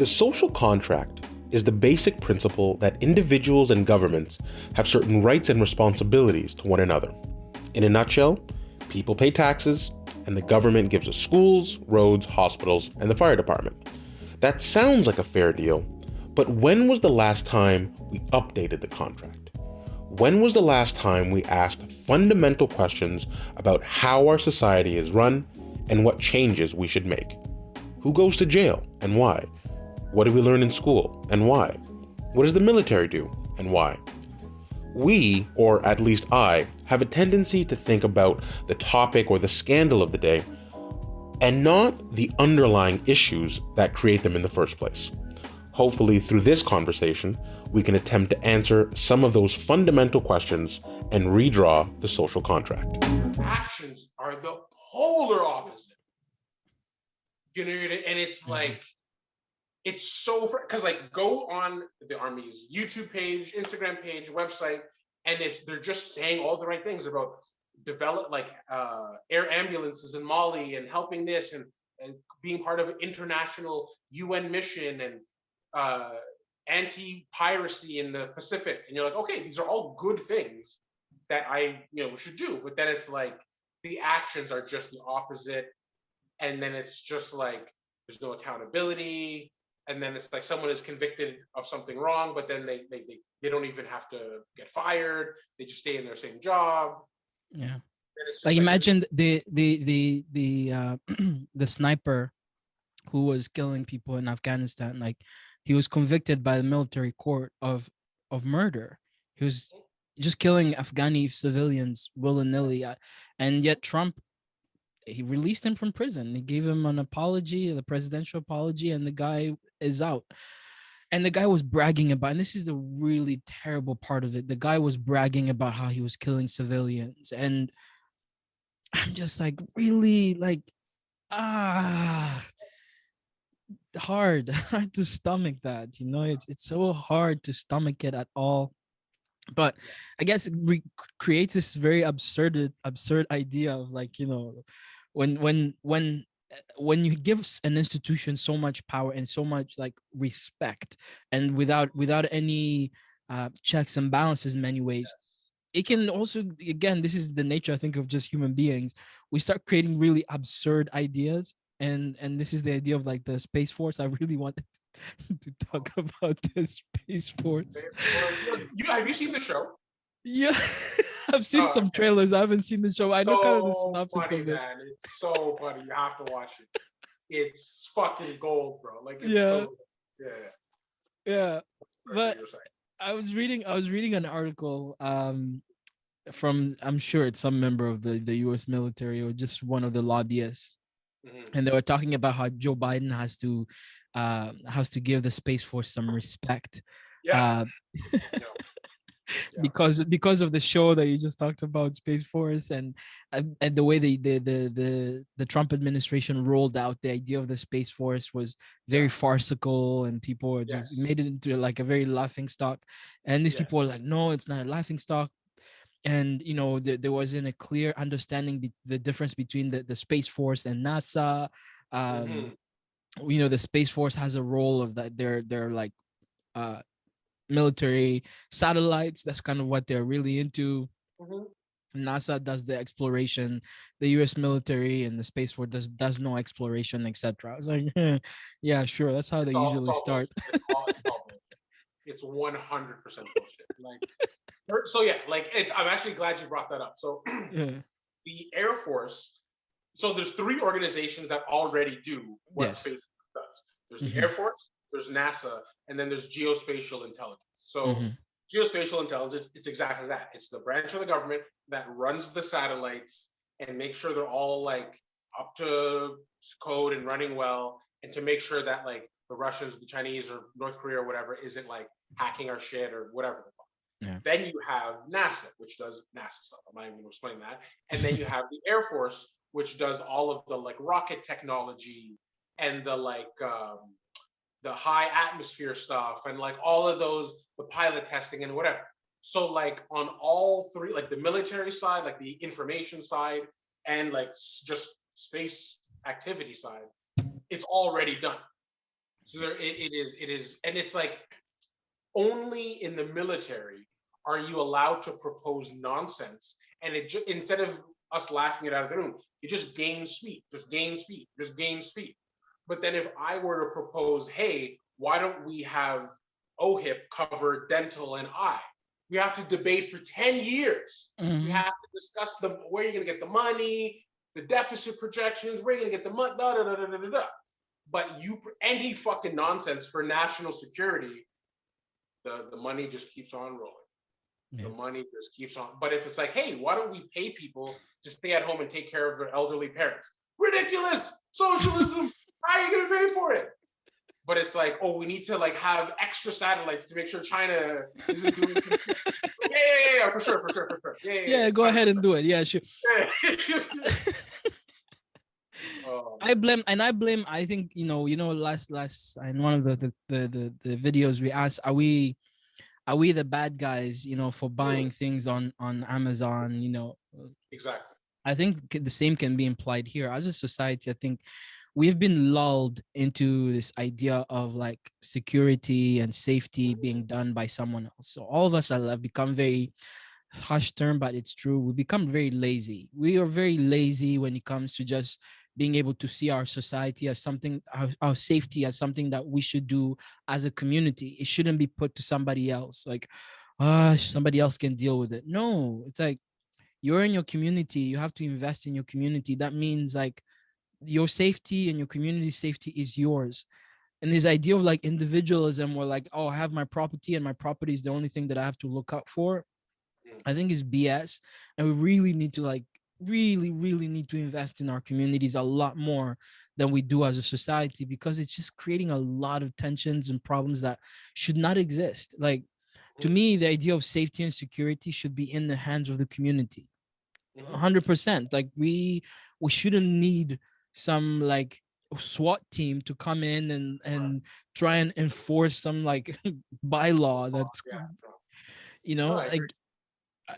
The social contract is the basic principle that individuals and governments have certain rights and responsibilities to one another. In a nutshell, people pay taxes, and the government gives us schools, roads, hospitals, and the fire department. That sounds like a fair deal, but when was the last time we updated the contract? When was the last time we asked fundamental questions about how our society is run and what changes we should make? Who goes to jail and why? What do we learn in school and why? What does the military do and why? We, or at least I, have a tendency to think about the topic or the scandal of the day and not the underlying issues that create them in the first place. Hopefully, through this conversation, we can attempt to answer some of those fundamental questions and redraw the social contract. Actions are the polar opposite. You know, and it's like, it's so, because like go on the Army's YouTube page, Instagram page, website, and they're just saying all the right things about develop like air ambulances in Mali and helping this and being part of an international UN mission and anti-piracy in the Pacific. And you're like, okay, these are all good things that should do. But then it's like the actions are just the opposite. And then it's just like there's no accountability. And then it's like someone is convicted of something wrong, but then they don't even have to get fired. They just stay in their same job. Yeah. Like imagine the the sniper who was killing people in Afghanistan. Like he was convicted by the military court of murder. He was just killing Afghani civilians willy-nilly, and yet Trump, he released him from prison. He gave him an apology, the presidential apology, and the guy is out. And the guy was bragging about, and this is the really terrible part of it, the guy was bragging about how he was killing civilians. And I'm just like, really, like, hard to stomach that, you know. It's so hard to stomach it at all. But I guess it creates this very absurd idea of, like, you know, when you give an institution so much power and so much like respect, and without any checks and balances in many ways, it can also, again, this is the nature, I think, of just human beings. We start creating really absurd ideas, and this is the idea of like the Space Force. I really wanted to talk about the Space Force. Have you seen the show? Yeah. I've seen some trailers. I haven't seen the show. I know kind of the synopsis funny, of it. Man. It's so funny. You have to watch it. It's fucking gold, bro. Like, it's yeah. But I was reading an article from, I'm sure it's some member of the US military or just one of the lobbyists. Mm-hmm. And they were talking about how Joe Biden has to give the Space Force some respect. Yeah. Because of the show that you just talked about, Space Force, and the way the Trump administration rolled out the idea of the Space Force was very farcical, and people were just made it into like a very laughing stock. And these people were like, no, it's not a laughing stock. And, you know, there wasn't a clear understanding the difference between the Space Force and NASA. You know, the Space Force has a role of that they're like military satellites. That's kind of what they're really into. NASA does the exploration, the US military and the Space Force does no exploration, etc. I was like, yeah, sure, that's how they usually start. It's 100% bullshit. Like, so yeah, like I'm actually glad you brought that up. So the Air Force, so there's 3 organizations that already do what Space Force does. There's the Air Force, there's NASA, and then there's geospatial intelligence. So geospatial intelligence, it's exactly that. It's the branch of the government that runs the satellites and make sure they're all like up to code and running well, and to make sure that like the Russians, the Chinese, or North Korea or whatever isn't like hacking our shit or whatever. Then you have NASA, which does NASA stuff. I'm not even going to explain that. And then you have the Air Force, which does all of the like rocket technology and the like the high atmosphere stuff and like all of those, the pilot testing and whatever. So like on all 3, like the military side, like the information side, and like just space activity side, it's already done. So it is, and it's like only in the military are you allowed to propose nonsense, and instead of us laughing it out of the room, you just gain speed, just gain speed, just gain speed. But then if I were to propose, hey, why don't we have OHIP cover dental and eye? We have to debate for 10 years. We Mhm. have to discuss where you're going to get the money, the deficit projections, where you're going to get the money, da da da da da da. But any fucking nonsense for national security, the money just keeps on rolling. The Yeah. money just keeps on. But if it's like, hey, why don't we pay people to stay at home and take care of their elderly parents? Ridiculous! Socialism! How are you gonna pay for it? But it's like, oh, we need to like have extra satellites to make sure China isn't doing. Yeah, for sure, for sure, for sure. Yeah, go ahead and do it. Yeah, sure. Yeah. I blame. I think last in one of the videos we asked, are we the bad guys, for buying things on Amazon? Exactly. I think the same can be implied here. As a society, I think we've been lulled into this idea of like security and safety being done by someone else. So all of us have become very harsh term, but it's true. We become very lazy. We are very lazy when it comes to just being able to see our society as something, our safety as something that we should do as a community. It shouldn't be put to somebody else. Like, somebody else can deal with it. No, it's like you're in your community. You have to invest in your community. That means like your safety and your community safety is yours. And this idea of like individualism, where like, oh, I have my property and my property is the only thing that I have to look out for, I think is BS. And we really need to like really need to invest in our communities a lot more than we do as a society, because it's just creating a lot of tensions and problems that should not exist. Like, to me, the idea of safety and security should be in the hands of the community. 100%. Like, we shouldn't need some like SWAT team to come in and try and enforce some like bylaw that's, Yeah. No, I agree. like,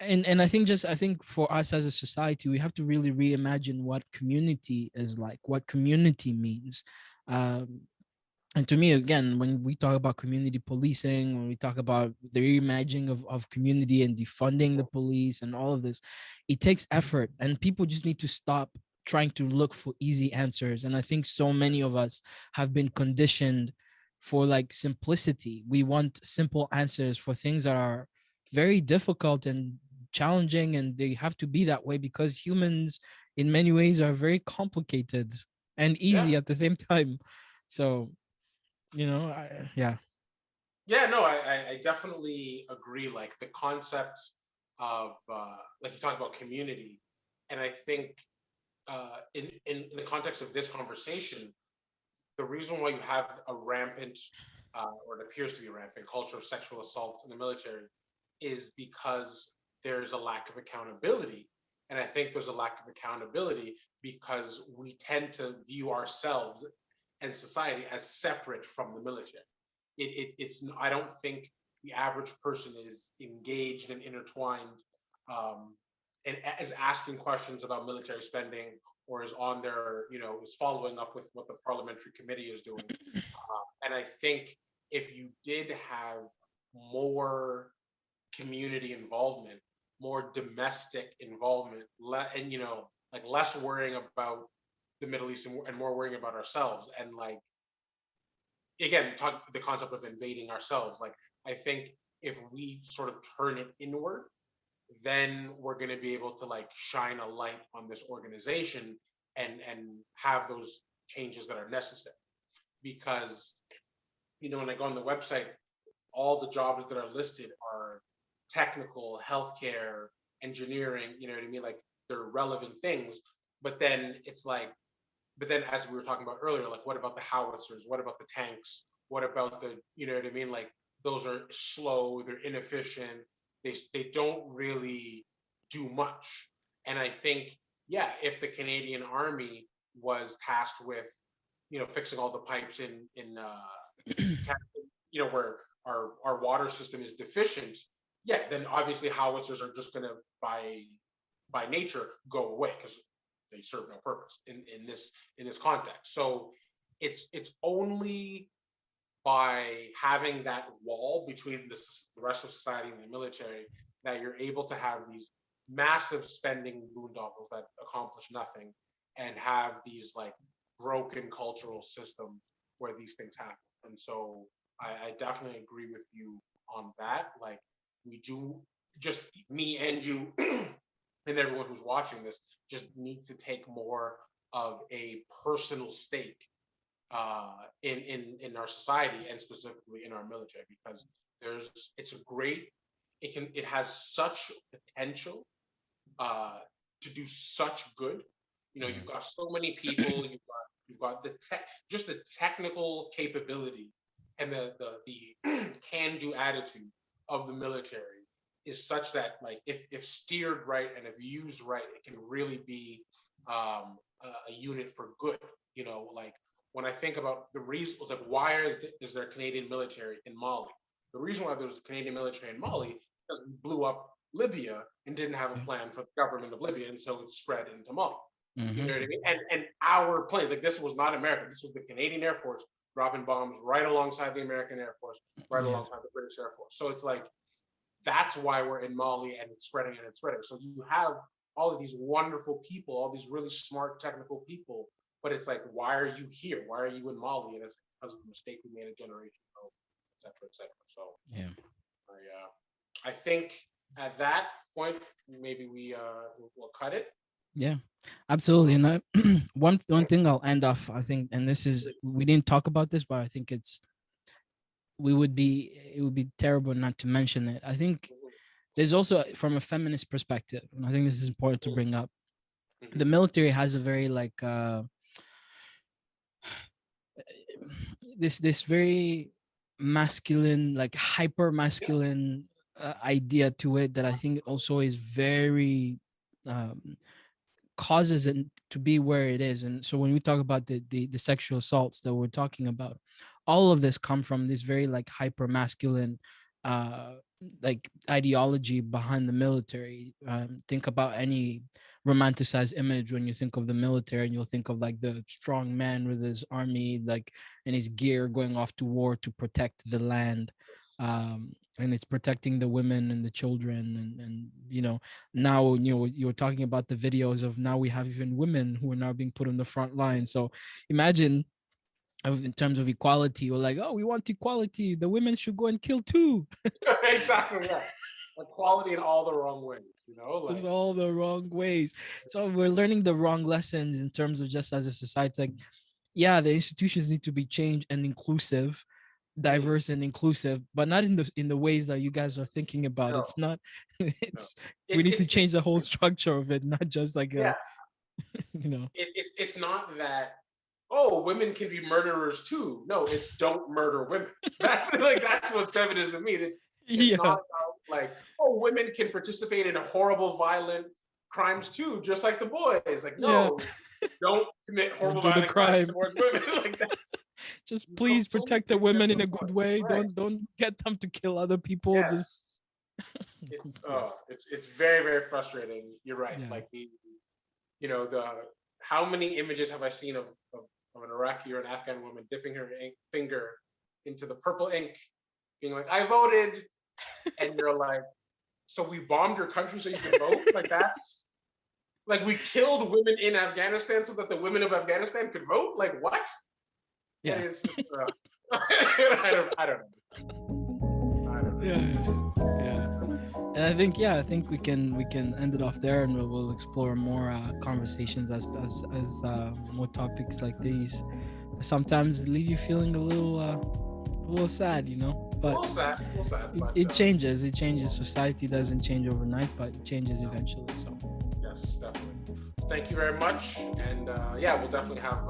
and I think for us as a society, we have to really reimagine what community is like, what community means. um and to me, again, when we talk about community policing, when we talk about the reimagining of community and defunding the police and all of this, it takes effort, and people just need to stop trying to look for easy answers. And I think so many of us have been conditioned for like simplicity. We want simple answers for things that are very difficult and challenging, and they have to be that way because humans in many ways are very complicated and Yeah. easy at the same time. So, yeah. Yeah, no, I definitely agree. Like the concept of like you talk about community, and I think in the context of this conversation, the reason why you have a rampant or it appears to be a rampant culture of sexual assault in the military is because there's a lack of accountability. And I think there's a lack of accountability because we tend to view ourselves and society as separate from the military. It's I don't think the average person is engaged and intertwined um, and is asking questions about military spending or is on their is following up with what the parliamentary committee is doing. And I think if you did have more community involvement, more domestic involvement, and like less worrying about the Middle East and more worrying about ourselves, and like again, talk the concept of invading ourselves. Like I think if we sort of turn it inward, then we're going to be able to like shine a light on this organization and have those changes that are necessary. Because when I go on the website, all the jobs that are listed are technical, healthcare, engineering. You know what I mean? Like they're relevant things. But then it's like, but then as we were talking about earlier, like what about the howitzers? What about the tanks? What about the, you know what I mean? Like those are slow, they're inefficient, they don't really do much. And I think, yeah, if the Canadian Army was tasked with, fixing all the pipes where our water system is deficient, yeah, then obviously howitzers are just going to by nature go away because they serve no purpose in this context. So it's only by having that wall between the rest of society and the military, that you're able to have these massive spending boondoggles that accomplish nothing, and have these like broken cultural systems where these things happen. And so I definitely agree with you on that. Like, we do, just me and you and everyone who's watching this just needs to take more of a personal stake in our society, and specifically in our military, because it has such potential to do such good. You've got so many people, you've got the technical capability, and the can-do attitude of the military is such that, like, if steered right and if used right, it can really be a unit for good. Like, when I think about the reasons, like, why is there Canadian military in Mali? The reason why there's a Canadian military in Mali is because we blew up Libya and didn't have a plan for the government of Libya, and so it spread into Mali. Mm-hmm. You know what I mean? And our planes, like, this was not America. This was the Canadian Air Force dropping bombs right alongside the American Air Force, right alongside the British Air Force. So it's like, that's why we're in Mali, and it's spreading and it's spreading. So you have all of these wonderful people, all these really smart technical people, but it's like, why are you here? Why are you in Mali? And it's because of a mistake we made a generation ago, et cetera, et cetera. So yeah, I think at that point, maybe we'll cut it. Yeah, absolutely. And one thing I'll end off, I think, and this is, we didn't talk about this, but I think it would be terrible not to mention it. I think there's also, from a feminist perspective, and I think this is important to bring up, the military has a very like this very masculine, like hyper masculine idea to it, that I think also is very causes it to be where it is. And so when we talk about the sexual assaults that we're talking about, all of this come from this very like hyper masculine like ideology behind the military. Think about any romanticized image when you think of the military, and you'll think of like the strong man with his army, like in his gear, going off to war to protect the land. And it's protecting the women and the children, and now you're talking about the videos of, now we have even women who are now being put on the front line. So imagine, in terms of equality, we're like, oh, we want equality, the women should go and kill too. Exactly, yeah. Equality in all the wrong ways, like, just all the wrong ways. So we're learning the wrong lessons in terms of, just as a society. It's like, yeah, the institutions need to be changed and inclusive, diverse and inclusive, but not in the ways that you guys are thinking about. No. It's not. We need to change the whole structure of it, not just like It's not that, oh, women can be murderers too. No, it's don't murder women. That's what feminism means. It's not about like, oh, women can participate in horrible, violent crimes too, just like the boys. Like, no, don't commit horrible, violent crimes towards women. Like, that's just please protect the women in a good way. Right. Don't get them to kill other people. Yes. It's very, very frustrating. You're right. Yeah. Like the how many images have I seen of an Iraqi or an Afghan woman dipping her finger into the purple ink, being like, I voted, and you're like, so we bombed your country so you can vote? Like, that's like, we killed women in Afghanistan so that the women of Afghanistan could vote? Like, what? Yeah. It's, I don't know. Yeah. And I think we can end it off there, and we'll explore more conversations as more topics like these. Sometimes leave you feeling a little sad, but a little sad, it changes. Society doesn't change overnight, but it changes eventually. So yes, definitely. Thank you very much, and we'll definitely have